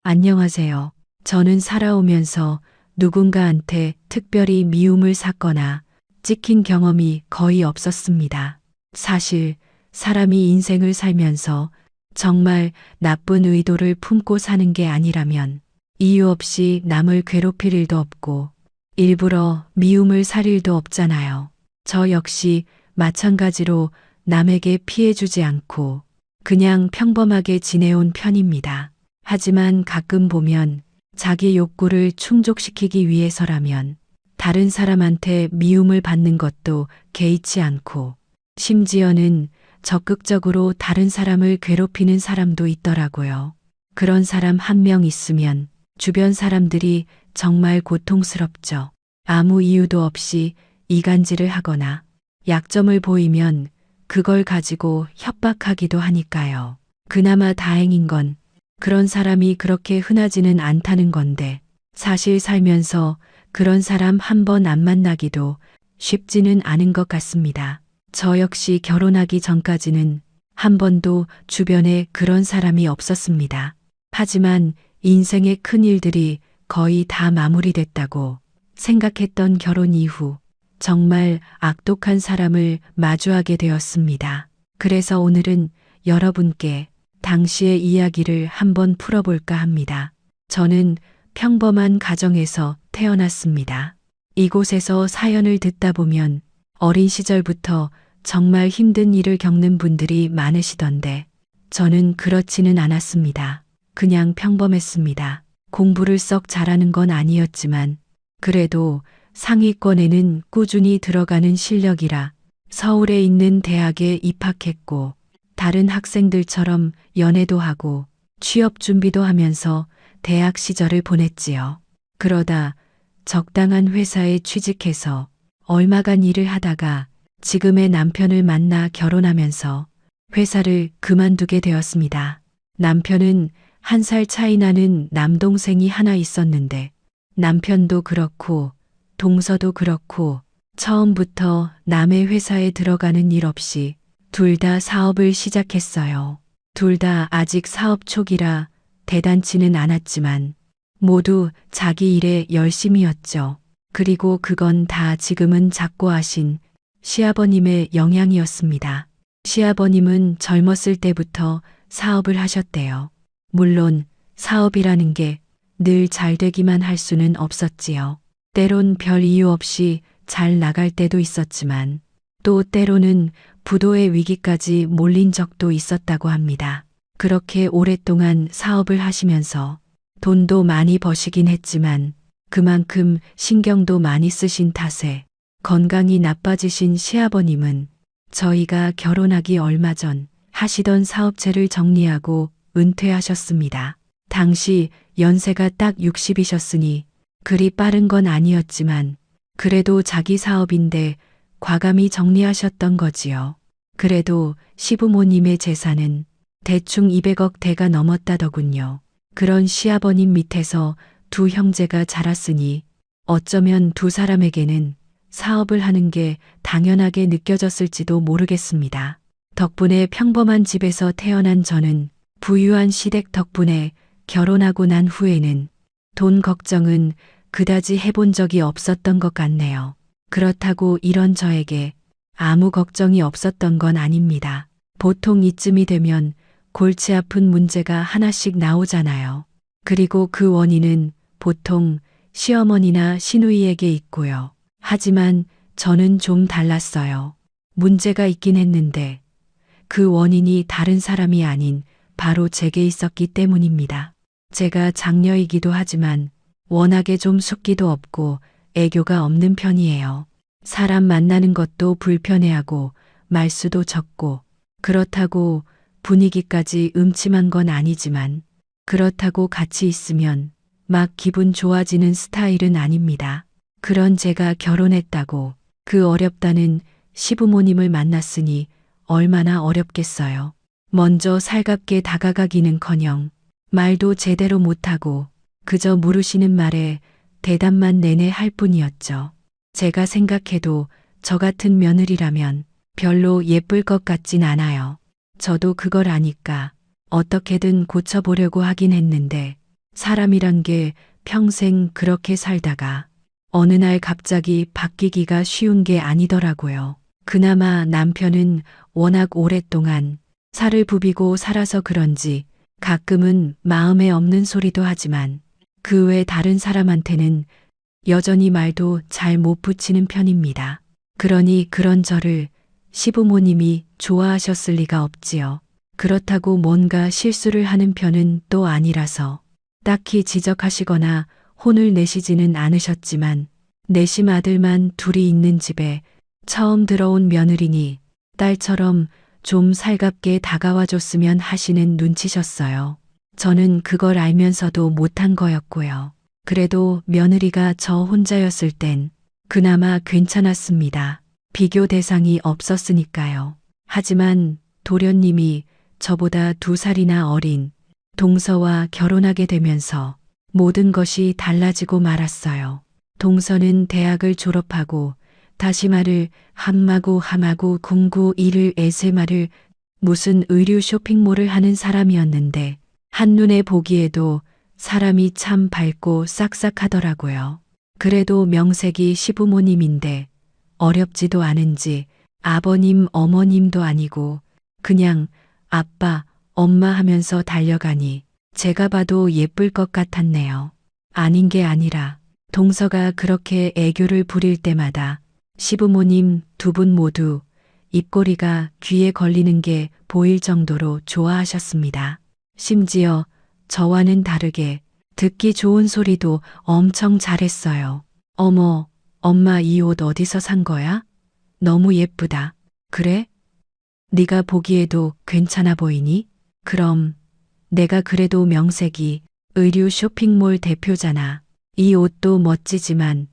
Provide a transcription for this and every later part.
안녕하세요. 저는 살아오면서 누군가한테 특별히 미움을 샀거나 찍힌 경험이 거의 없었습니다. 사실 사람이 인생을 살면서 정말 나쁜 의도를 품고 사는 게 아니라면 이유 없이 남을 괴롭힐 일도 없고 일부러 미움을 살 일도 없잖아요. 저 역시 마찬가지로 남에게 피해 주지 않고 그냥 평범하게 지내온 편입니다. 하지만 가끔 보면 자기 욕구를 충족시키기 위해서라면 다른 사람한테 미움을 받는 것도 개의치 않고 심지어는 적극적으로 다른 사람을 괴롭히는 사람도 있더라고요. 그런 사람 한 명 있으면 주변 사람들이 정말 고통스럽죠. 아무 이유도 없이 이간질을 하거나 약점을 보이면 그걸 가지고 협박하기도 하니까요. 그나마 다행인 건 그런 사람이 그렇게 흔하지는 않다는 건데 사실 살면서 그런 사람 한 번 안 만나기도 쉽지는 않은 것 같습니다. 저 역시 결혼하기 전까지는 한 번도 주변에 그런 사람이 없었습니다. 하지만 인생의 큰 일들이 거의 다 마무리됐다고 생각했던 결혼 이후 정말 악독한 사람을 마주하게 되었습니다. 그래서 오늘은 여러분께 당시의 이야기를 한번 풀어볼까 합니다. 저는 평범한 가정에서 태어났습니다. 이곳에서 사연을 듣다 보면 어린 시절부터 정말 힘든 일을 겪는 분들이 많으시던데 저는 그렇지는 않았습니다. 그냥 평범했습니다. 공부를 썩 잘하는 건 아니었지만 그래도 상위권에는 꾸준히 들어가는 실력이라 서울에 있는 대학에 입학했고 다른 학생들처럼 연애도 하고 취업 준비도 하면서 대학 시절을 보냈지요. 그러다 적당한 회사에 취직해서 얼마간 일을 하다가 지금의 남편을 만나 결혼하면서 회사를 그만두게 되었습니다. 남편은 1살 차이 나는 남동생이 하나 있었는데 남편도 그렇고 동서도 그렇고 처음부터 남의 회사에 들어가는 일 없이 둘 다 사업을 시작했어요. 둘 다 아직 사업 초기라 대단치는 않았지만 모두 자기 일에 열심이었죠. 그리고 그건 다 지금은 작고하신 시아버님의 영향이었습니다. 시아버님은 젊었을 때부터 사업을 하셨대요. 물론 사업이라는 게 늘 잘 되기만 할 수는 없었지요. 때론 별 이유 없이 잘 나갈 때도 있었지만 또 때로는 부도의 위기까지 몰린 적도 있었다고 합니다. 그렇게 오랫동안 사업을 하시면서 돈도 많이 버시긴 했지만 그만큼 신경도 많이 쓰신 탓에 건강이 나빠지신 시아버님은 저희가 결혼하기 얼마 전 하시던 사업체를 정리하고 은퇴하셨습니다. 당시 연세가 딱 60이셨으니 그리 빠른 건 아니었지만 그래도 자기 사업인데 과감히 정리하셨던 거지요. 그래도 시부모님의 재산은 대충 200억 대가 넘었다더군요. 그런 시아버님 밑에서 두 형제가 자랐으니 어쩌면 두 사람에게는 사업을 하는 게 당연하게 느껴졌을지도 모르겠습니다. 덕분에 평범한 집에서 태어난 저는 부유한 시댁 덕분에 결혼하고 난 후에는 돈 걱정은 그다지 해본 적이 없었던 것 같네요. 그렇다고 이런 저에게 아무 걱정이 없었던 건 아닙니다. 보통 이쯤이 되면 골치 아픈 문제가 하나씩 나오잖아요. 그리고 그 원인은 보통 시어머니나 시누이에게 있고요. 하지만 저는 좀 달랐어요. 문제가 있긴 했는데 그 원인이 다른 사람이 아닌 바로 제게 있었기 때문입니다. 제가 장녀이기도 하지만 워낙에 좀 숫기도 없고 애교가 없는 편이에요. 사람 만나는 것도 불편해하고 말수도 적고 그렇다고 분위기까지 음침한 건 아니지만 그렇다고 같이 있으면 막 기분 좋아지는 스타일은 아닙니다. 그런 제가 결혼했다고 그 어렵다는 시부모님을 만났으니 얼마나 어렵겠어요. 먼저 살갑게 다가가기는커녕 말도 제대로 못하고 그저 물으시는 말에 대답만 내내 할 뿐이었죠. 제가 생각해도 저 같은 며느리라면 별로 예쁠 것 같진 않아요. 저도 그걸 아니까 어떻게든 고쳐보려고 하긴 했는데 사람이란 게 평생 그렇게 살다가 어느 날 갑자기 바뀌기가 쉬운 게 아니더라고요. 그나마 남편은 워낙 오랫동안 살을 부비고 살아서 그런지 가끔은 마음에 없는 소리도 하지만 그 외 다른 사람한테는 여전히 말도 잘 못 붙이는 편입니다. 그러니 그런 저를 시부모님이 좋아하셨을 리가 없지요. 그렇다고 뭔가 실수를 하는 편은 또 아니라서 딱히 지적하시거나 혼을 내시지는 않으셨지만 내심 아들만 둘이 있는 집에 처음 들어온 며느리니 딸처럼 좀 살갑게 다가와 줬으면 하시는 눈치셨어요. 저는 그걸 알면서도 못한 거였고요. 그래도 며느리가 저 혼자였을 땐 그나마 괜찮았습니다. 비교 대상이 없었으니까요. 하지만 도련님이 저보다 2살이나 어린 동서와 결혼하게 되면서 모든 것이 달라지고 말았어요. 동서는 대학을 졸업하고 다시마를 함마고 공구 일을 에세마를 무슨 의류 쇼핑몰을 하는 사람이었는데 한눈에 보기에도 사람이 참 밝고 싹싹하더라고요. 그래도 명색이 시부모님인데 어렵지도 않은지 아버님 어머님도 아니고 그냥 아빠 엄마 하면서 달려가니 제가 봐도 예쁠 것 같았네요. 아닌 게 아니라 동서가 그렇게 애교를 부릴 때마다 시부모님 2분 모두 입꼬리가 귀에 걸리는 게 보일 정도로 좋아하셨습니다. 심지어 저와는 다르게 듣기 좋은 소리도 엄청 잘했어요. 어머, 엄마 이 옷 어디서 산 거야? 너무 예쁘다. 그래? 네가 보기에도 괜찮아 보이니? 그럼 내가 그래도 명색이 의류 쇼핑몰 대표잖아. 이 옷도 멋지지만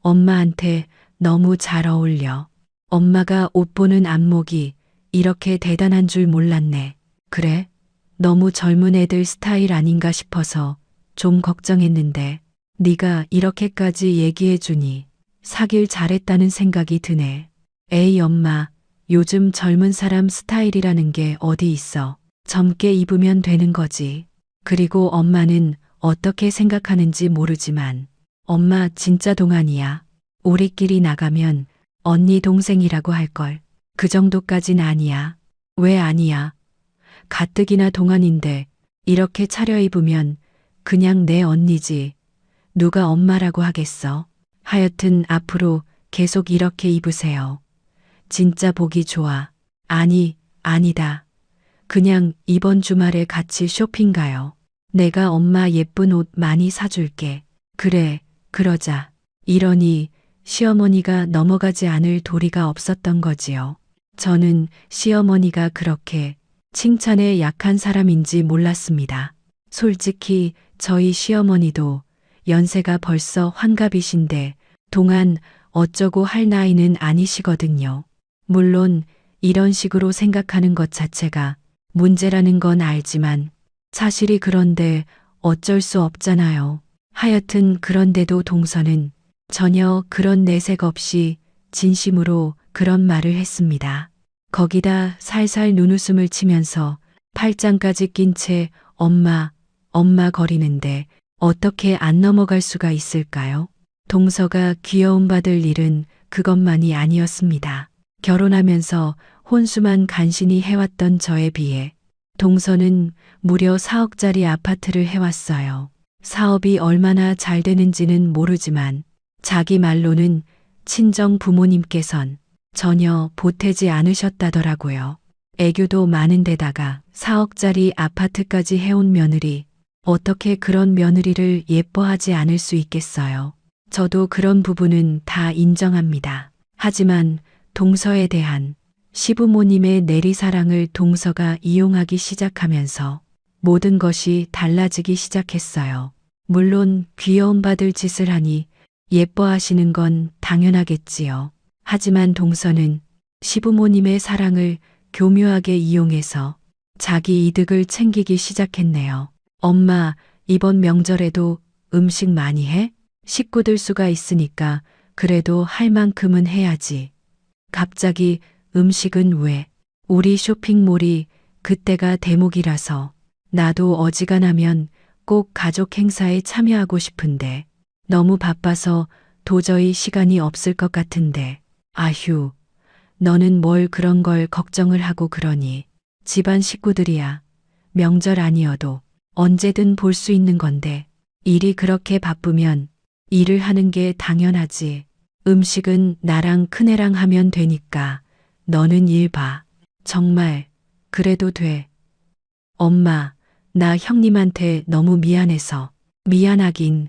엄마한테 너무 잘 어울려. 엄마가 옷 보는 안목이 이렇게 대단한 줄 몰랐네. 그래? 너무 젊은 애들 스타일 아닌가 싶어서 좀 걱정했는데 네가 이렇게까지 얘기해 주니 사길 잘했다는 생각이 드네. 에이 엄마, 요즘 젊은 사람 스타일이라는 게 어디 있어. 젊게 입으면 되는 거지. 그리고 엄마는 어떻게 생각하는지 모르지만 엄마 진짜 동안이야. 우리끼리 나가면 언니 동생이라고 할걸. 그 정도까진 아니야. 왜 아니야? 가뜩이나 동안인데 이렇게 차려입으면 그냥 내 언니지. 누가 엄마라고 하겠어. 하여튼 앞으로 계속 이렇게 입으세요. 진짜 보기 좋아. 아니, 아니다. 그냥 이번 주말에 같이 쇼핑 가요. 내가 엄마 예쁜 옷 많이 사줄게. 그래, 그러자. 이러니 시어머니가 넘어가지 않을 도리가 없었던 거지요. 저는 시어머니가 그렇게 칭찬에 약한 사람인지 몰랐습니다. 솔직히 저희 시어머니도 연세가 벌써 환갑이신데 동안 어쩌고 할 나이는 아니시거든요. 물론 이런 식으로 생각하는 것 자체가 문제라는 건 알지만 사실이 그런데 어쩔 수 없잖아요. 하여튼 그런데도 동서는 전혀 그런 내색 없이 진심으로 그런 말을 했습니다. 거기다 살살 눈웃음을 치면서 팔짱까지 낀 채 엄마, 엄마 거리는데 어떻게 안 넘어갈 수가 있을까요? 동서가 귀여움받을 일은 그것만이 아니었습니다. 결혼하면서 혼수만 간신히 해왔던 저에 비해 동서는 무려 4억짜리 아파트를 해왔어요. 사업이 얼마나 잘 되는지는 모르지만 자기 말로는 친정 부모님께선 전혀 보태지 않으셨다더라고요. 애교도 많은 데다가 4억짜리 아파트까지 해온 며느리, 어떻게 그런 며느리를 예뻐하지 않을 수 있겠어요. 저도 그런 부분은 다 인정합니다. 하지만 동서에 대한 시부모님의 내리사랑을 동서가 이용하기 시작하면서 모든 것이 달라지기 시작했어요. 물론 귀여움받을 짓을 하니 예뻐하시는 건 당연하겠지요. 하지만 동서는 시부모님의 사랑을 교묘하게 이용해서 자기 이득을 챙기기 시작했네요. 엄마, 이번 명절에도 음식 많이 해? 식구들 수가 있으니까 그래도 할 만큼은 해야지. 갑자기 음식은 왜? 우리 쇼핑몰이 그때가 대목이라서 나도 어지간하면 꼭 가족 행사에 참여하고 싶은데 너무 바빠서 도저히 시간이 없을 것 같은데. 아휴, 너는 뭘 그런 걸 걱정을 하고 그러니. 집안 식구들이야. 명절 아니어도 언제든 볼 수 있는 건데 일이 그렇게 바쁘면 일을 하는 게 당연하지. 음식은 나랑 큰애랑 하면 되니까 너는 일 봐. 정말 그래도 돼. 엄마, 나 형님한테 너무 미안해서. 미안하긴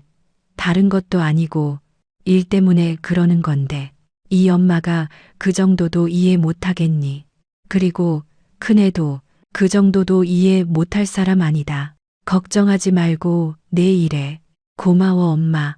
다른 것도 아니고 일 때문에 그러는 건데 이 엄마가 그 정도도 이해 못하겠니? 그리고 큰애도 그 정도도 이해 못할 사람 아니다. 걱정하지 말고 내 일에. 고마워 엄마.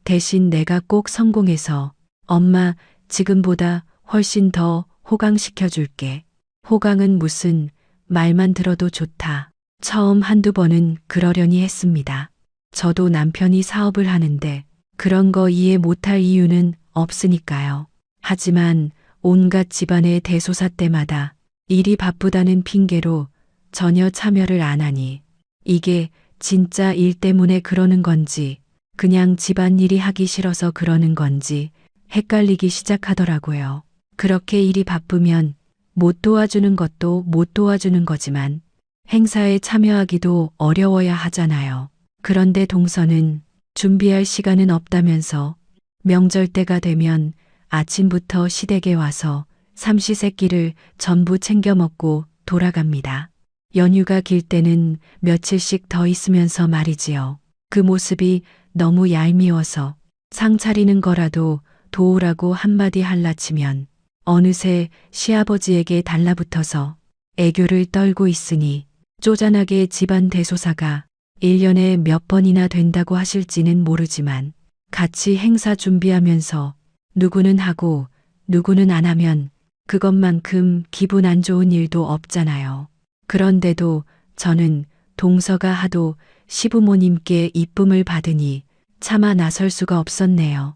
대신 내가 꼭 성공해서 엄마 지금보다 훨씬 더 호강시켜줄게. 호강은 무슨, 말만 들어도 좋다. 처음 한두 번은 그러려니 했습니다. 저도 남편이 사업을 하는데 그런 거 이해 못할 이유는 없으니까요. 하지만 온갖 집안의 대소사 때마다 일이 바쁘다는 핑계로 전혀 참여를 안 하니 이게 진짜 일 때문에 그러는 건지 그냥 집안일이 하기 싫어서 그러는 건지 헷갈리기 시작하더라고요. 그렇게 일이 바쁘면 못 도와주는 것도 못 도와주는 거지만 행사에 참여하기도 어려워야 하잖아요. 그런데 동서는 준비할 시간은 없다면서 명절 때가 되면 아침부터 시댁에 와서 삼시세끼를 전부 챙겨 먹고 돌아갑니다. 연휴가 길 때는 며칠씩 더 있으면서 말이지요. 그 모습이 너무 얄미워서 상 차리는 거라도 도우라고 한마디 할라치면 어느새 시아버지에게 달라붙어서 애교를 떨고 있으니 쪼잔하게 집안 대소사가 1년에 몇 번이나 된다고 하실지는 모르지만 같이 행사 준비하면서 누구는 하고 누구는 안 하면 그것만큼 기분 안 좋은 일도 없잖아요. 그런데도 저는 동서가 하도 시부모님께 이쁨을 받으니 차마 나설 수가 없었네요.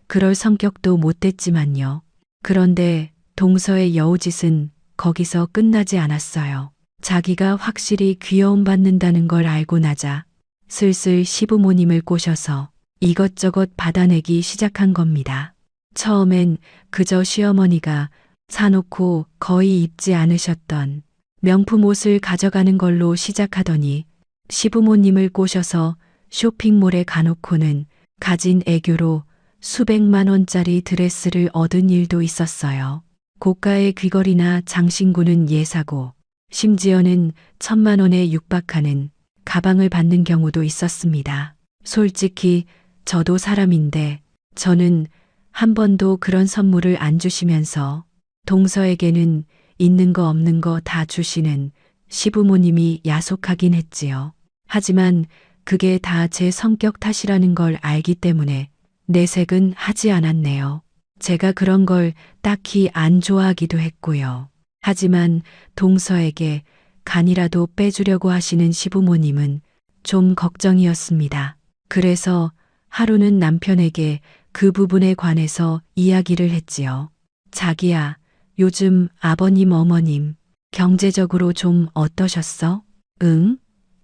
그럴 성격도 못됐지만요. 그런데 동서의 여우짓은 거기서 끝나지 않았어요. 자기가 확실히 귀여움받는다는 걸 알고 나자 슬슬 시부모님을 꼬셔서 이것저것 받아내기 시작한 겁니다. 처음엔 그저 시어머니가 사놓고 거의 입지 않으셨던 명품 옷을 가져가는 걸로 시작하더니 시부모님을 꼬셔서 쇼핑몰에 가놓고는 가진 애교로 수백만 원짜리 드레스를 얻은 일도 있었어요. 고가의 귀걸이나 장신구는 예사고 심지어는 1,000만 원에 육박하는 가방을 받는 경우도 있었습니다. 솔직히 저도 사람인데 저는 한 번도 그런 선물을 안 주시면서 동서에게는 있는 거 없는 거 다 주시는 시부모님이 야속하긴 했지요. 하지만 그게 다 제 성격 탓이라는 걸 알기 때문에 내색은 하지 않았네요. 제가 그런 걸 딱히 안 좋아하기도 했고요. 하지만 동서에게 간이라도 빼주려고 하시는 시부모님은 좀 걱정이었습니다. 그래서 하루는 남편에게 그 부분에 관해서 이야기를 했지요. 자기야, 요즘 아버님 어머님 경제적으로 좀 어떠셨어? 응?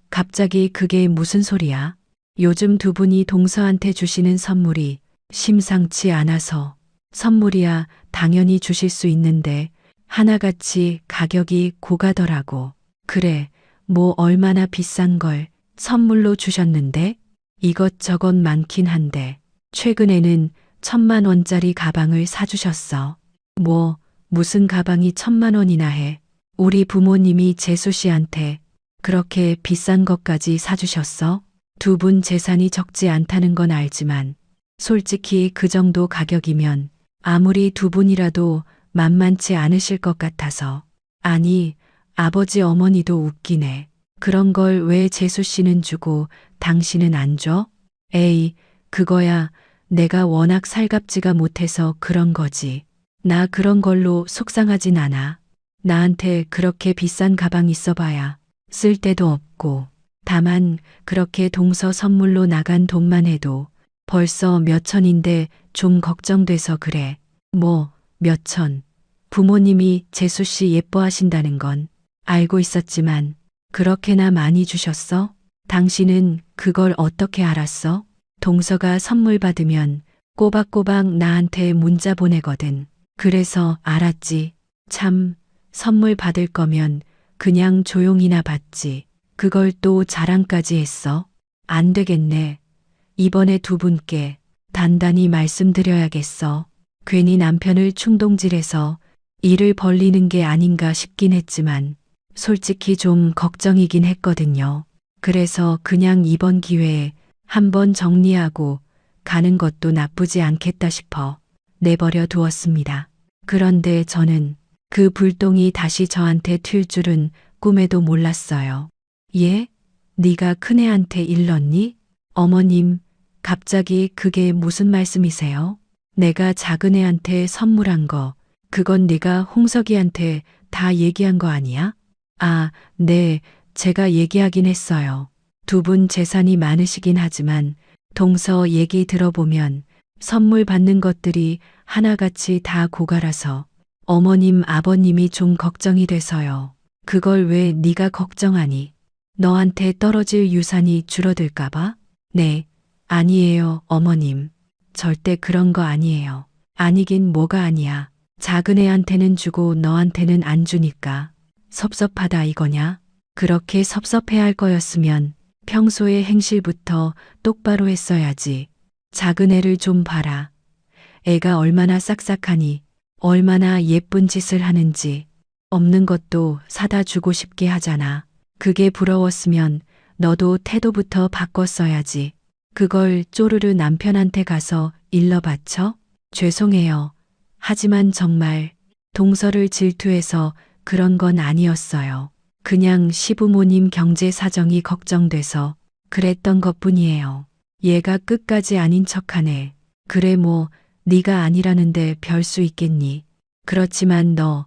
갑자기 그게 무슨 소리야? 요즘 두 분이 동서한테 주시는 선물이 심상치 않아서. 선물이야 당연히 주실 수 있는데 하나같이 가격이 고가더라고. 그래, 뭐 얼마나 비싼 걸 선물로 주셨는데? 이것저것 많긴 한데 최근에는 1,000만 원짜리 가방을 사주셨어. 뭐 무슨 가방이 1,000만 원이나 해. 우리 부모님이 재수 씨한테 그렇게 비싼 것까지 사주셨어? 두 분 재산이 적지 않다는 건 알지만 솔직히 그 정도 가격이면 아무리 두 분이라도 만만치 않으실 것 같아서. 아니, 아버지 어머니도 웃기네. 그런 걸 왜 재수 씨는 주고 당신은 안 줘? 에이, 그거야 내가 워낙 살갑지가 못해서 그런 거지. 나 그런 걸로 속상하진 않아. 나한테 그렇게 비싼 가방 있어봐야 쓸 데도 없고. 다만 그렇게 동서 선물로 나간 돈만 해도 벌써 몇 천인데 좀 걱정돼서 그래. 뭐 몇 천. 부모님이 재수 씨 예뻐하신다는 건 알고 있었지만 그렇게나 많이 주셨어? 당신은 그걸 어떻게 알았어? 동서가 선물 받으면 꼬박꼬박 나한테 문자 보내거든. 그래서 알았지. 참, 선물 받을 거면 그냥 조용히나 받지. 그걸 또 자랑까지 했어. 안 되겠네. 이번에 두 분께 단단히 말씀드려야겠어. 괜히 남편을 충동질해서 일을 벌리는 게 아닌가 싶긴 했지만 솔직히 좀 걱정이긴 했거든요. 그래서 그냥 이번 기회에 한번 정리하고 가는 것도 나쁘지 않겠다 싶어 내버려 두었습니다. 그런데 저는 그 불똥이 다시 저한테 튈 줄은 꿈에도 몰랐어요. 예? 네가 큰애한테 일렀니? 어머님, 갑자기 그게 무슨 말씀이세요? 내가 작은애한테 선물한 거, 그건 네가 홍석이한테 다 얘기한 거 아니야? 아, 네, 제가 얘기하긴 했어요. 두 분 재산이 많으시긴 하지만 동서 얘기 들어보면 선물 받는 것들이 하나같이 다 고가라서 어머님 아버님이 좀 걱정이 돼서요. 그걸 왜 네가 걱정하니? 너한테 떨어질 유산이 줄어들까 봐? 네, 아니에요 어머님. 절대 그런 거 아니에요. 아니긴 뭐가 아니야. 작은 애한테는 주고 너한테는 안 주니까 섭섭하다 이거냐? 그렇게 섭섭해할 거였으면 평소의 행실부터 똑바로 했어야지. 작은 애를 좀 봐라. 애가 얼마나 싹싹하니, 얼마나 예쁜 짓을 하는지. 없는 것도 사다 주고 싶게 하잖아. 그게 부러웠으면 너도 태도부터 바꿨어야지. 그걸 쪼르르 남편한테 가서 일러 바쳐? 죄송해요. 하지만 정말 동서를 질투해서 그런 건 아니었어요. 그냥 시부모님 경제 사정이 걱정돼서 그랬던 것뿐이에요. 얘가 끝까지 아닌 척하네. 그래 뭐 네가 아니라는데 별 수 있겠니. 그렇지만 너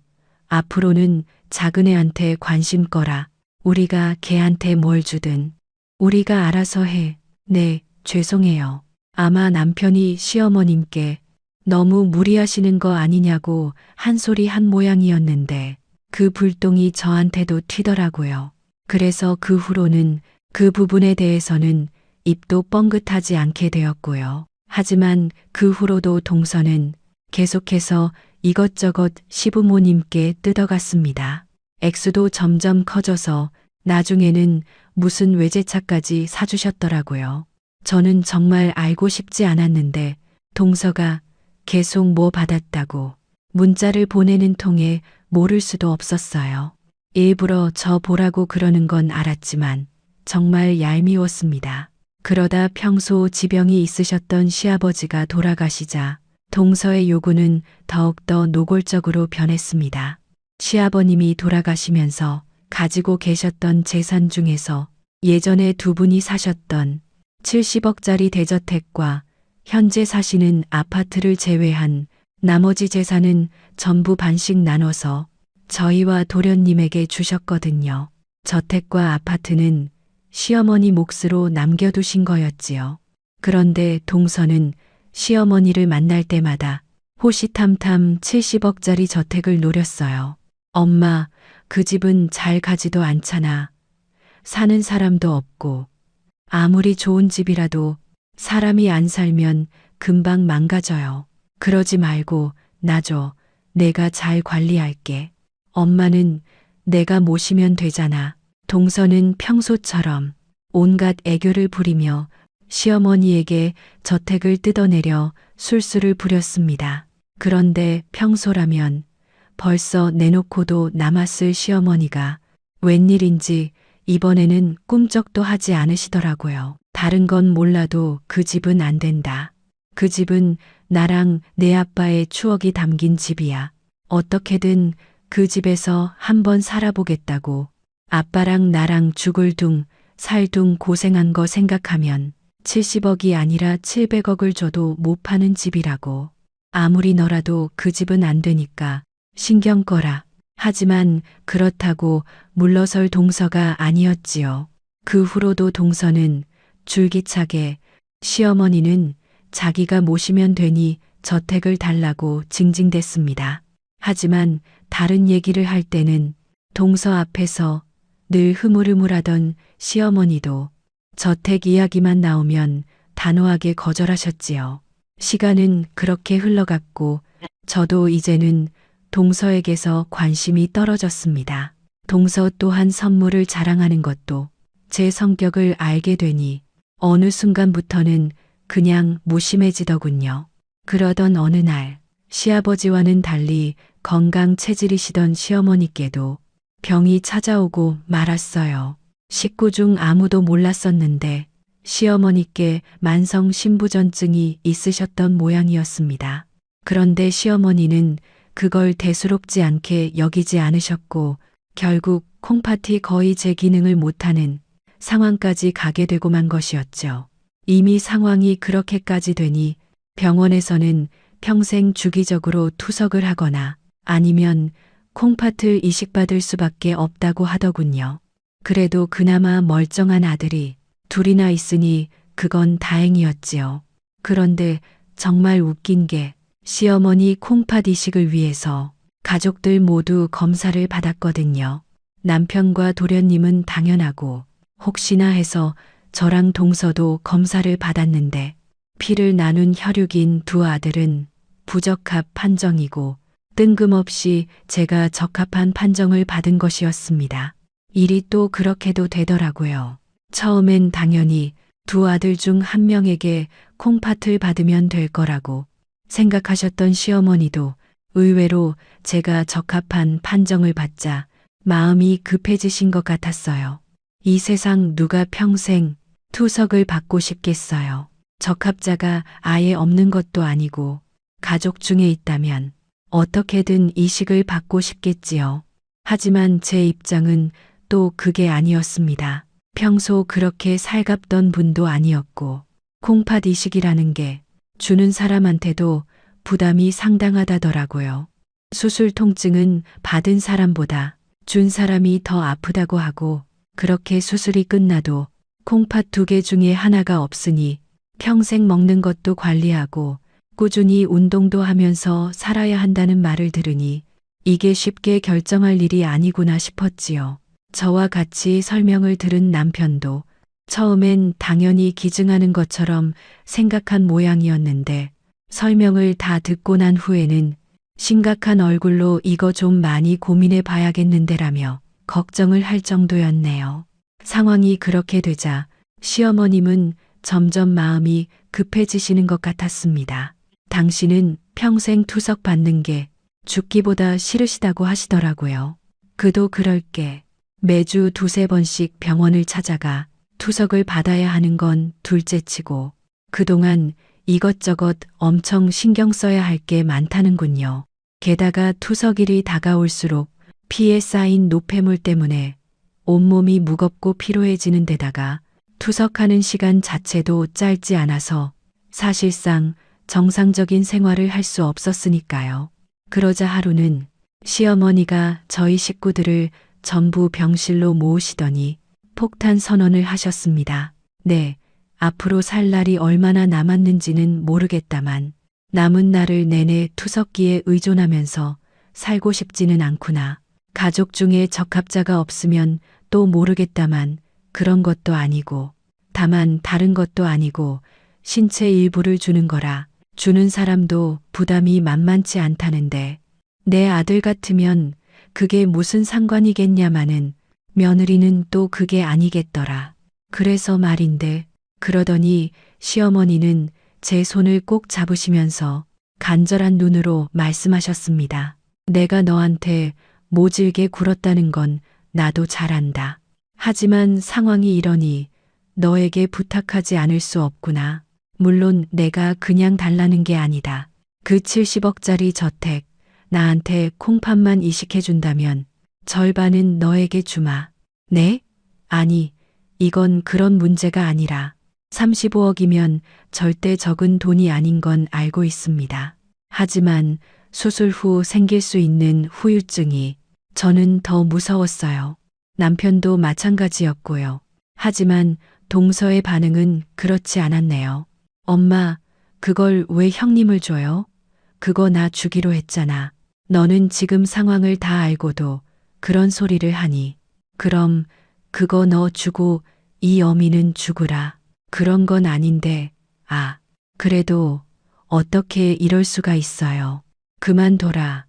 앞으로는 작은애한테 관심 꺼라. 우리가 걔한테 뭘 주든 우리가 알아서 해. 네, 죄송해요. 아마 남편이 시어머님께 너무 무리하시는 거 아니냐고 한 소리 한 모양이었는데 그 불똥이 저한테도 튀더라고요. 그래서 그 후로는 그 부분에 대해서는 입도 뻥긋하지 않게 되었고요. 하지만 그 후로도 동서는 계속해서 이것저것 시부모님께 뜯어갔습니다. 액수도 점점 커져서 나중에는 무슨 외제차까지 사주셨더라고요. 저는 정말 알고 싶지 않았는데 동서가 계속 뭐 받았다고 문자를 보내는 통에 모를 수도 없었어요. 일부러 저 보라고 그러는 건 알았지만 정말 얄미웠습니다. 그러다 평소 지병이 있으셨던 시아버지가 돌아가시자 동서의 요구는 더욱더 노골적으로 변했습니다. 시아버님이 돌아가시면서 가지고 계셨던 재산 중에서 예전에 두 분이 사셨던 70억짜리 대저택과 현재 사시는 아파트를 제외한 나머지 재산은 전부 반씩 나눠서 저희와 도련님에게 주셨거든요. 저택과 아파트는 시어머니 몫으로 남겨두신 거였지요. 그런데 동서는 시어머니를 만날 때마다 호시탐탐 70억짜리 저택을 노렸어요. 엄마, 그 집은 잘 가지도 않잖아. 사는 사람도 없고 아무리 좋은 집이라도 사람이 안 살면 금방 망가져요. 그러지 말고 나 줘. 내가 잘 관리할게. 엄마는 내가 모시면 되잖아. 동서는 평소처럼 온갖 애교를 부리며 시어머니에게 저택을 뜯어내려 술수를 부렸습니다. 그런데 평소라면 벌써 내놓고도 남았을 시어머니가 웬일인지 이번에는 꿈쩍도 하지 않으시더라고요. 다른 건 몰라도 그 집은 안 된다. 그 집은 나랑 내 아빠의 추억이 담긴 집이야. 어떻게든 그 집에서 한번 살아보겠다고. 아빠랑 나랑 죽을 둥 살 둥 고생한 거 생각하면 70억이 아니라 700억을 줘도 못 파는 집이라고. 아무리 너라도 그 집은 안 되니까 신경 꺼라. 하지만 그렇다고 물러설 동서가 아니었지요. 그 후로도 동서는 줄기차게 시어머니는 자기가 모시면 되니 저택을 달라고 징징댔습니다. 하지만 다른 얘기를 할 때는 동서 앞에서 늘 흐물흐물하던 시어머니도 저택 이야기만 나오면 단호하게 거절하셨지요. 시간은 그렇게 흘러갔고 저도 이제는 동서에게서 관심이 떨어졌습니다. 동서 또한 선물을 자랑하는 것도 제 성격을 알게 되니 어느 순간부터는 그냥 무심해지더군요. 그러던 어느 날 시아버지와는 달리 건강 체질이시던 시어머니께도 병이 찾아오고 말았어요. 식구 중 아무도 몰랐었는데 시어머니께 만성 신부전증이 있으셨던 모양이었습니다. 그런데 시어머니는 그걸 대수롭지 않게 여기지 않으셨고 결국 콩팥이 거의 제 기능을 못하는 상황까지 가게 되고 만 것이었죠. 이미 상황이 그렇게까지 되니 병원에서는 평생 주기적으로 투석을 하거나 아니면 콩팥을 이식받을 수밖에 없다고 하더군요. 그래도 그나마 멀쩡한 아들이 둘이나 있으니 그건 다행이었지요. 그런데 정말 웃긴 게 시어머니 콩팥 이식을 위해서 가족들 모두 검사를 받았거든요. 남편과 도련님은 당연하고 혹시나 해서 저랑 동서도 검사를 받았는데 피를 나눈 혈육인 두 아들은 부적합 판정이고 뜬금없이 제가 적합한 판정을 받은 것이었습니다. 일이 또 그렇게도 되더라고요. 처음엔 당연히 두 아들 중 한 명에게 콩팥을 받으면 될 거라고 생각하셨던 시어머니도 의외로 제가 적합한 판정을 받자 마음이 급해지신 것 같았어요. 이 세상 누가 평생 투석을 받고 싶겠어요. 적합자가 아예 없는 것도 아니고 가족 중에 있다면 어떻게든 이식을 받고 싶겠지요. 하지만 제 입장은 또 그게 아니었습니다. 평소 그렇게 살갑던 분도 아니었고 콩팥 이식이라는 게 주는 사람한테도 부담이 상당하다더라고요. 수술 통증은 받은 사람보다 준 사람이 더 아프다고 하고 그렇게 수술이 끝나도 콩팥 2개 중에 하나가 없으니 평생 먹는 것도 관리하고 꾸준히 운동도 하면서 살아야 한다는 말을 들으니 이게 쉽게 결정할 일이 아니구나 싶었지요. 저와 같이 설명을 들은 남편도 처음엔 당연히 기증하는 것처럼 생각한 모양이었는데 설명을 다 듣고 난 후에는 심각한 얼굴로 이거 좀 많이 고민해 봐야겠는데라며 걱정을 할 정도였네요. 상황이 그렇게 되자 시어머님은 점점 마음이 급해지시는 것 같았습니다. 당신은 평생 투석 받는 게 죽기보다 싫으시다고 하시더라고요. 그도 그럴 게 매주 2~3번씩 병원을 찾아가 투석을 받아야 하는 건 둘째치고 그동안 이것저것 엄청 신경 써야 할 게 많다는군요. 게다가 투석일이 다가올수록 피에 쌓인 노폐물 때문에 온몸이 무겁고 피로해지는 데다가 투석하는 시간 자체도 짧지 않아서 사실상 정상적인 생활을 할 수 없었으니까요. 그러자 하루는 시어머니가 저희 식구들을 전부 병실로 모으시더니 폭탄 선언을 하셨습니다. 네, 앞으로 살 날이 얼마나 남았는지는 모르겠다만 남은 날을 내내 투석기에 의존하면서 살고 싶지는 않구나. 가족 중에 적합자가 없으면 또 모르겠다만 그런 것도 아니고 다만 다른 것도 아니고 신체 일부를 주는 거라 주는 사람도 부담이 만만치 않다는데 내 아들 같으면 그게 무슨 상관이겠냐마는 며느리는 또 그게 아니겠더라. 그래서 말인데 그러더니 시어머니는 제 손을 꼭 잡으시면서 간절한 눈으로 말씀하셨습니다. 내가 너한테 모질게 굴었다는 건 나도 잘 안다. 하지만 상황이 이러니 너에게 부탁하지 않을 수 없구나. 물론 내가 그냥 달라는 게 아니다. 그 70억짜리 저택 나한테 콩팥만 이식해준다면 절반은 너에게 주마. 네? 아니, 이건 그런 문제가 아니라 35억이면 절대 적은 돈이 아닌 건 알고 있습니다. 하지만 수술 후 생길 수 있는 후유증이 저는 더 무서웠어요. 남편도 마찬가지였고요. 하지만 동서의 반응은 그렇지 않았네요. 엄마, 그걸 왜 형님을 줘요? 그거 나 주기로 했잖아. 너는 지금 상황을 다 알고도 그런 소리를 하니. 그럼 그거 너 주고 이 어미는 죽으라. 그런 건 아닌데, 그래도 어떻게 이럴 수가 있어요. 그만둬라.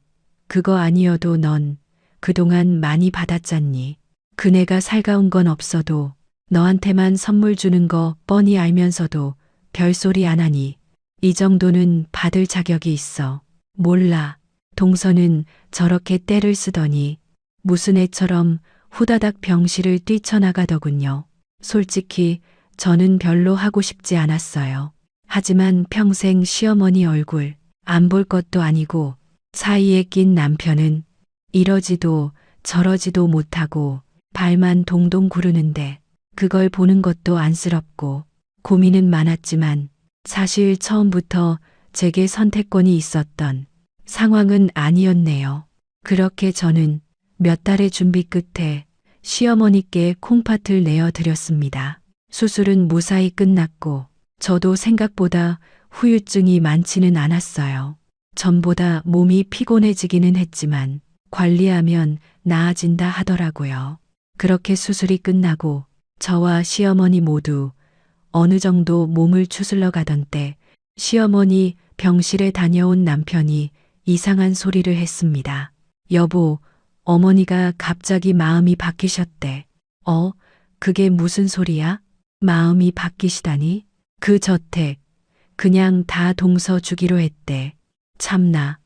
그거 아니어도 넌 그동안 많이 받았잖니. 그네가 살가운 건 없어도 너한테만 선물 주는 거 뻔히 알면서도 별소리 안 하니 이 정도는 받을 자격이 있어. 몰라. 동서는 저렇게 떼를 쓰더니 무슨 애처럼 후다닥 병실을 뛰쳐나가더군요. 솔직히 저는 별로 하고 싶지 않았어요. 하지만 평생 시어머니 얼굴 안 볼 것도 아니고 사이에 낀 남편은 이러지도 저러지도 못하고 발만 동동 구르는데 그걸 보는 것도 안쓰럽고 고민은 많았지만 사실 처음부터 제게 선택권이 있었던 상황은 아니었네요. 그렇게 저는 몇 달의 준비 끝에 시어머니께 콩팥을 내어 드렸습니다. 수술은 무사히 끝났고 저도 생각보다 후유증이 많지는 않았어요. 전보다 몸이 피곤해지기는 했지만 관리하면 나아진다 하더라고요. 그렇게 수술이 끝나고 저와 시어머니 모두 어느 정도 몸을 추슬러 가던 때 시어머니 병실에 다녀온 남편이 이상한 소리를 했습니다. 여보, 어머니가 갑자기 마음이 바뀌셨대. 그게 무슨 소리야? 마음이 바뀌시다니? 그 저택 그냥 다 동서 주기로 했대. 참나.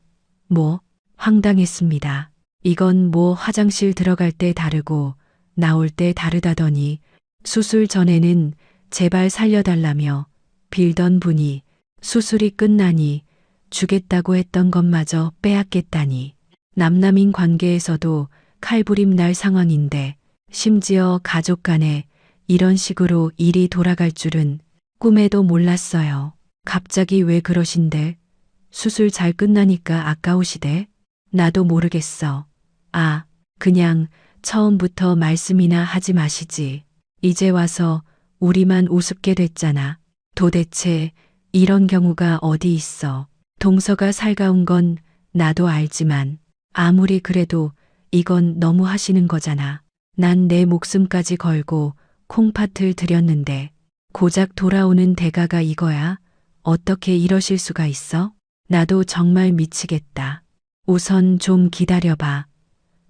뭐? 황당했습니다. 이건 뭐 화장실 들어갈 때 다르고 나올 때 다르다더니 수술 전에는 제발 살려달라며 빌던 분이 수술이 끝나니 주겠다고 했던 것마저 빼앗겠다니. 남남인 관계에서도 칼부림 날 상황인데 심지어 가족 간에 이런 식으로 일이 돌아갈 줄은 꿈에도 몰랐어요. 갑자기 왜 그러신데? 수술 잘 끝나니까 아까우시대? 나도 모르겠어. 그냥 처음부터 말씀이나 하지 마시지. 이제 와서 우리만 우습게 됐잖아. 도대체 이런 경우가 어디 있어. 동서가 살가운 건 나도 알지만 아무리 그래도 이건 너무 하시는 거잖아. 난 내 목숨까지 걸고 콩팥을 드렸는데 고작 돌아오는 대가가 이거야? 어떻게 이러실 수가 있어? 나도 정말 미치겠다. 우선 좀 기다려봐.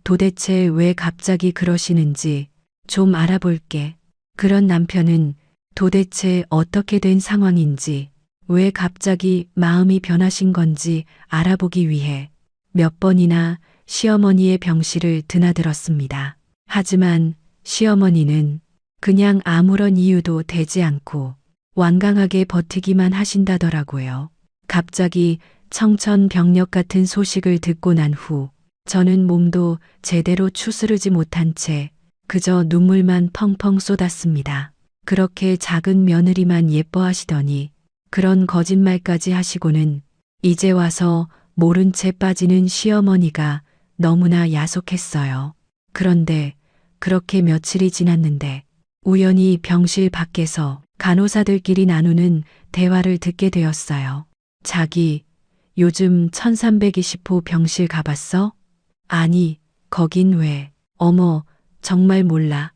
도대체 왜 갑자기 그러시는지 좀 알아볼게. 그런 남편은 도대체 어떻게 된 상황인지 왜 갑자기 마음이 변하신 건지 알아보기 위해 몇 번이나 시어머니의 병실을 드나들었습니다. 하지만 시어머니는 그냥 아무런 이유도 되지 않고 완강하게 버티기만 하신다더라고요. 갑자기 청천벽력 같은 소식을 듣고 난 후 저는 몸도 제대로 추스르지 못한 채 그저 눈물만 펑펑 쏟았습니다. 그렇게 작은 며느리만 예뻐하시더니 그런 거짓말까지 하시고는 이제 와서 모른 채 빠지는 시어머니가 너무나 야속했어요. 그런데 그렇게 며칠이 지났는데 우연히 병실 밖에서 간호사들끼리 나누는 대화를 듣게 되었어요. 자기, 요즘 1320호 병실 가봤어? 아니, 거긴 왜? 어머, 정말 몰라.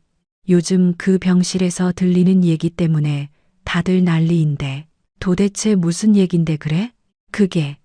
요즘 그 병실에서 들리는 얘기 때문에 다들 난리인데 도대체 무슨 얘긴데 그래? 그게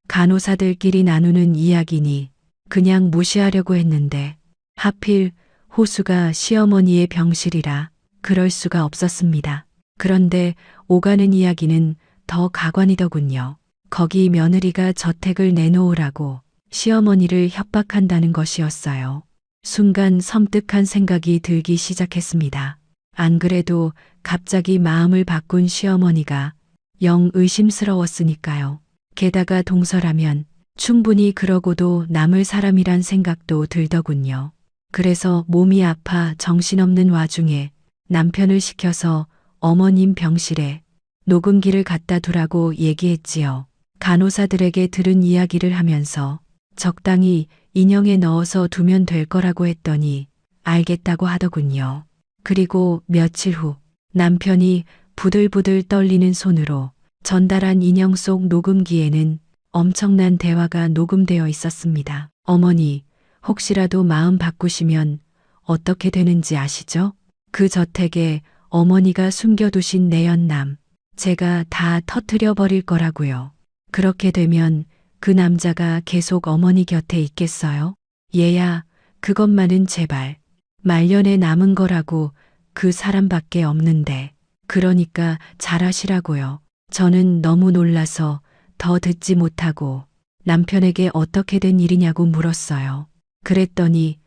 간호사들끼리 나누는 이야기니 그냥 무시하려고 했는데 하필 호수가 시어머니의 병실이라 그럴 수가 없었습니다. 그런데 오가는 이야기는 더 가관이더군요. 거기 며느리가 저택을 내놓으라고 시어머니를 협박한다는 것이었어요. 순간 섬뜩한 생각이 들기 시작했습니다. 안 그래도 갑자기 마음을 바꾼 시어머니가 영 의심스러웠으니까요. 게다가 동서라면 충분히 그러고도 남을 사람이란 생각도 들더군요. 그래서 몸이 아파 정신없는 와중에 남편을 시켜서 어머님 병실에 녹음기를 갖다 두라고 얘기했지요. 간호사들에게 들은 이야기를 하면서 적당히 인형에 넣어서 두면 될 거라고 했더니 알겠다고 하더군요. 그리고 며칠 후 남편이 부들부들 떨리는 손으로 전달한 인형 속 녹음기에는 엄청난 대화가 녹음되어 있었습니다. 어머니, 혹시라도 마음 바꾸시면 어떻게 되는지 아시죠? 그 저택에 어머니가 숨겨두신 내연남, 제가 다 터트려 버릴 거라고요. 그렇게 되면 그 남자가 계속 어머니 곁에 있겠어요? 얘야, 그것만은 제발. 말년에 남은 거라고 그 사람밖에 없는데. 그러니까 잘하시라고요. 저는 너무 놀라서 더 듣지 못하고 남편에게 어떻게 된 일이냐고 물었어요. 그랬더니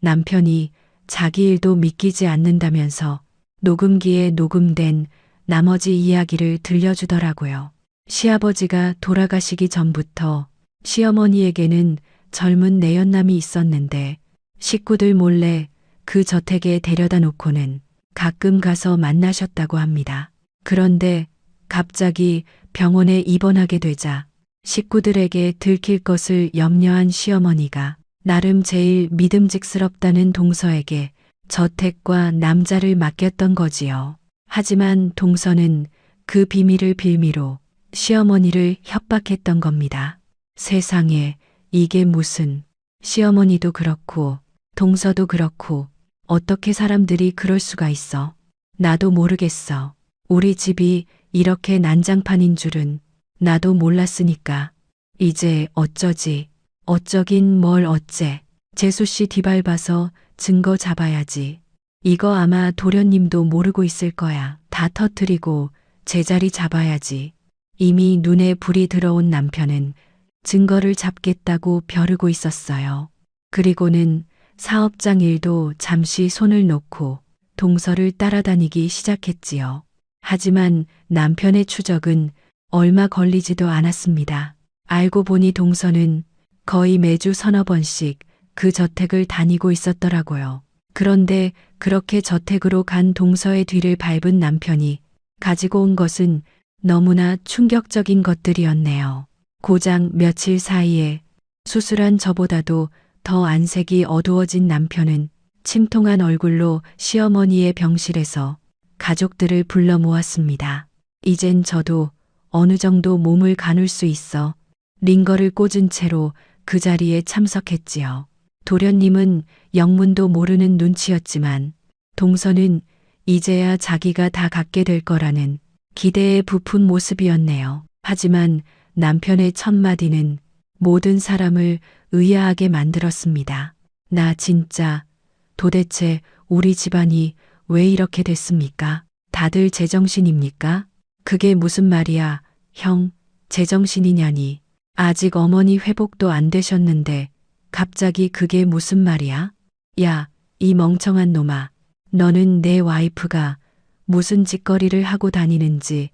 남편이 자기 일도 믿기지 않는다면서 녹음기에 녹음된 나머지 이야기를 들려주더라고요. 시아버지가 돌아가시기 전부터 시어머니에게는 젊은 내연남이 있었는데 식구들 몰래 그 저택에 데려다 놓고는 가끔 가서 만나셨다고 합니다. 그런데 갑자기 병원에 입원하게 되자 식구들에게 들킬 것을 염려한 시어머니가 나름 제일 믿음직스럽다는 동서에게 저택과 남자를 맡겼던 거지요. 하지만 동서는 그 비밀을 빌미로 시어머니를 협박했던 겁니다. 세상에 이게 무슨, 시어머니도 그렇고 동서도 그렇고 어떻게 사람들이 그럴 수가 있어. 나도 모르겠어. 우리 집이 이렇게 난장판인 줄은 나도 몰랐으니까. 이제 어쩌지. 어쩌긴 뭘 어째. 재수 씨 뒤밟아서 증거 잡아야지. 이거 아마 도련님도 모르고 있을 거야. 다 터뜨리고 제자리 잡아야지. 이미 눈에 불이 들어온 남편은 증거를 잡겠다고 벼르고 있었어요. 그리고는 사업장 일도 잠시 손을 놓고 동서를 따라다니기 시작했지요. 하지만 남편의 추적은 얼마 걸리지도 않았습니다. 알고 보니 동서는 거의 매주 서너 번씩 그 저택을 다니고 있었더라고요. 그런데 그렇게 저택으로 간 동서의 뒤를 밟은 남편이 가지고 온 것은 너무나 충격적인 것들이었네요. 고작 며칠 사이에 수술한 저보다도 더 안색이 어두워진 남편은 침통한 얼굴로 시어머니의 병실에서 가족들을 불러 모았습니다. 이젠 저도 어느 정도 몸을 가눌 수 있어 링거를 꽂은 채로 그 자리에 참석했지요. 도련님은 영문도 모르는 눈치였지만 동서는 이제야 자기가 다 갖게 될 거라는 기대에 부푼 모습이었네요. 하지만 남편의 첫마디는 모든 사람을 의아하게 만들었습니다. 나 진짜 도대체 우리 집안이 왜 이렇게 됐습니까? 다들 제정신입니까? 그게 무슨 말이야, 형, 제정신이냐니. 아직 어머니 회복도 안 되셨는데 갑자기 그게 무슨 말이야? 야, 이 멍청한 놈아. 너는 내 와이프가 무슨 짓거리를 하고 다니는지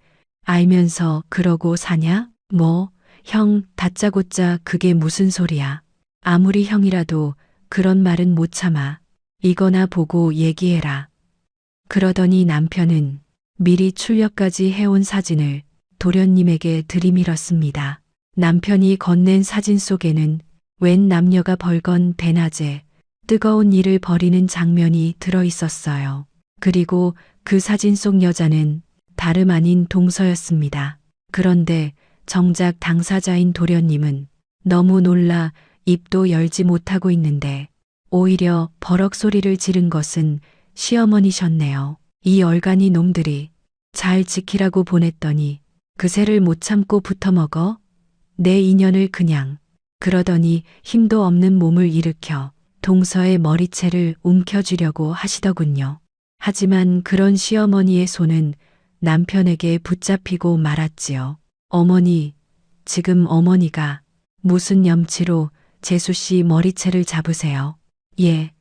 알면서 그러고 사냐? 뭐, 형, 다짜고짜 그게 무슨 소리야. 아무리 형이라도 그런 말은 못 참아. 이거나 보고 얘기해라. 그러더니 남편은 미리 출력까지 해온 사진을 도련님에게 들이밀었습니다. 남편이 건넨 사진 속에는 웬 남녀가 벌건 대낮에 뜨거운 일을 벌이는 장면이 들어 있었어요. 그리고 그 사진 속 여자는 다름 아닌 동서였습니다. 그런데 정작 당사자인 도련님은 너무 놀라 입도 열지 못하고 있는데 오히려 버럭 소리를 지른 것은 시어머니셨네요. 이 얼간이 놈들이 잘 지키라고 보냈더니 그새를 못 참고 붙어먹어? 내 인연을 그냥. 그러더니 힘도 없는 몸을 일으켜 동서의 머리채를 움켜쥐려고 하시더군요. 하지만 그런 시어머니의 손은 남편에게 붙잡히고 말았지요. 어머니, 지금 어머니가 무슨 염치로 재수 씨 머리채를 잡으세요? 예,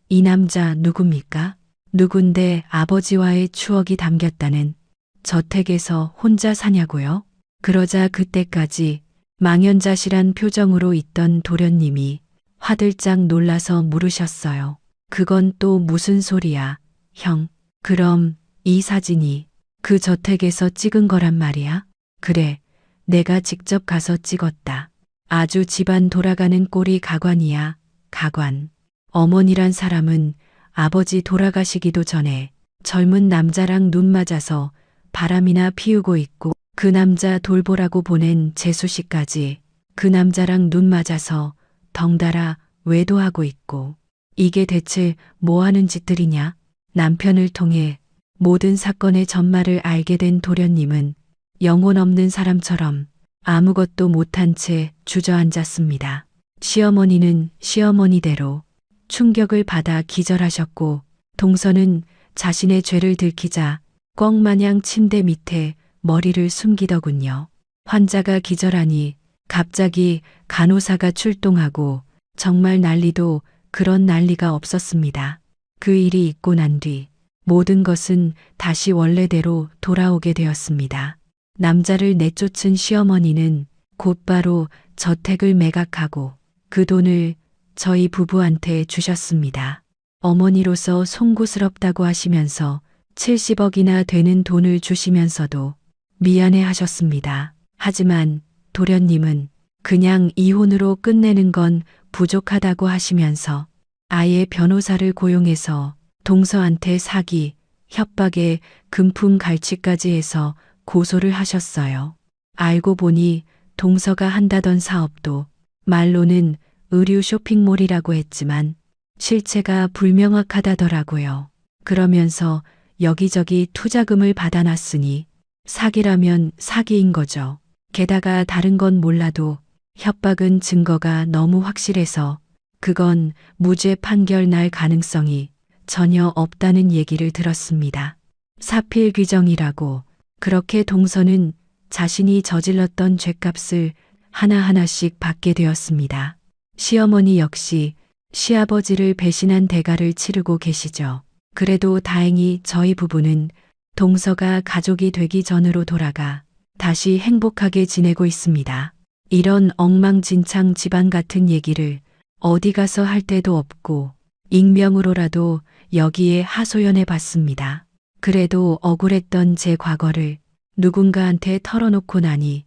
이 남자 누굽니까? 누군데 아버지와의 추억이 담겼다는 저택에서 혼자 사냐고요? 그러자 그때까지 망연자실한 표정으로 있던 도련님이 화들짝 놀라서 물으셨어요. 그건 또 무슨 소리야, 형. 그럼 이 사진이 그 저택에서 찍은 거란 말이야? 그래, 내가 직접 가서 찍었다. 아주 집안 돌아가는 꼴이 가관이야, 가관. 어머니란 사람은 아버지 돌아가시기도 전에 젊은 남자랑 눈 맞아서 바람이나 피우고 있고 그 남자 돌보라고 보낸 재수 씨까지 그 남자랑 눈 맞아서 덩달아 외도하고 있고 이게 대체 뭐 하는 짓들이냐? 남편을 통해 모든 사건의 전말을 알게 된 도련님은 영혼 없는 사람처럼 아무것도 못한 채 주저앉았습니다. 시어머니는 시어머니대로 충격을 받아 기절하셨고 동서는 자신의 죄를 들키자 꿩마냥 침대 밑에 머리를 숨기더군요. 환자가 기절하니 갑자기 간호사가 출동하고 정말 난리도 그런 난리가 없었습니다. 그 일이 있고 난 뒤 모든 것은 다시 원래대로 돌아오게 되었습니다. 남자를 내쫓은 시어머니는 곧바로 저택을 매각하고 그 돈을 저희 부부한테 주셨습니다. 어머니로서 송구스럽다고 하시면서 70억이나 되는 돈을 주시면서도 미안해 하셨습니다. 하지만 도련님은 그냥 이혼으로 끝내는 건 부족하다고 하시면서 아예 변호사를 고용해서 동서한테 사기, 협박에 금품 갈취까지 해서 고소를 하셨어요. 알고 보니 동서가 한다던 사업도 말로는 의류 쇼핑몰이라고 했지만 실체가 불명확하다더라고요. 그러면서 여기저기 투자금을 받아놨으니 사기라면 사기인 거죠. 게다가 다른 건 몰라도 협박은 증거가 너무 확실해서 그건 무죄 판결 날 가능성이 전혀 없다는 얘기를 들었습니다. 사필귀정이라고 그렇게 동서는 자신이 저질렀던 죗값을 하나하나씩 받게 되었습니다. 시어머니 역시 시아버지를 배신한 대가를 치르고 계시죠. 그래도 다행히 저희 부부는 동서가 가족이 되기 전으로 돌아가 다시 행복하게 지내고 있습니다. 이런 엉망진창 집안 같은 얘기를 어디 가서 할 데도 없고 익명으로라도 여기에 하소연해 봤습니다. 그래도 억울했던 제 과거를 누군가한테 털어놓고 나니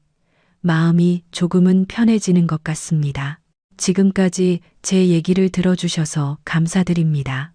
마음이 조금은 편해지는 것 같습니다. 지금까지 제 얘기를 들어주셔서 감사드립니다.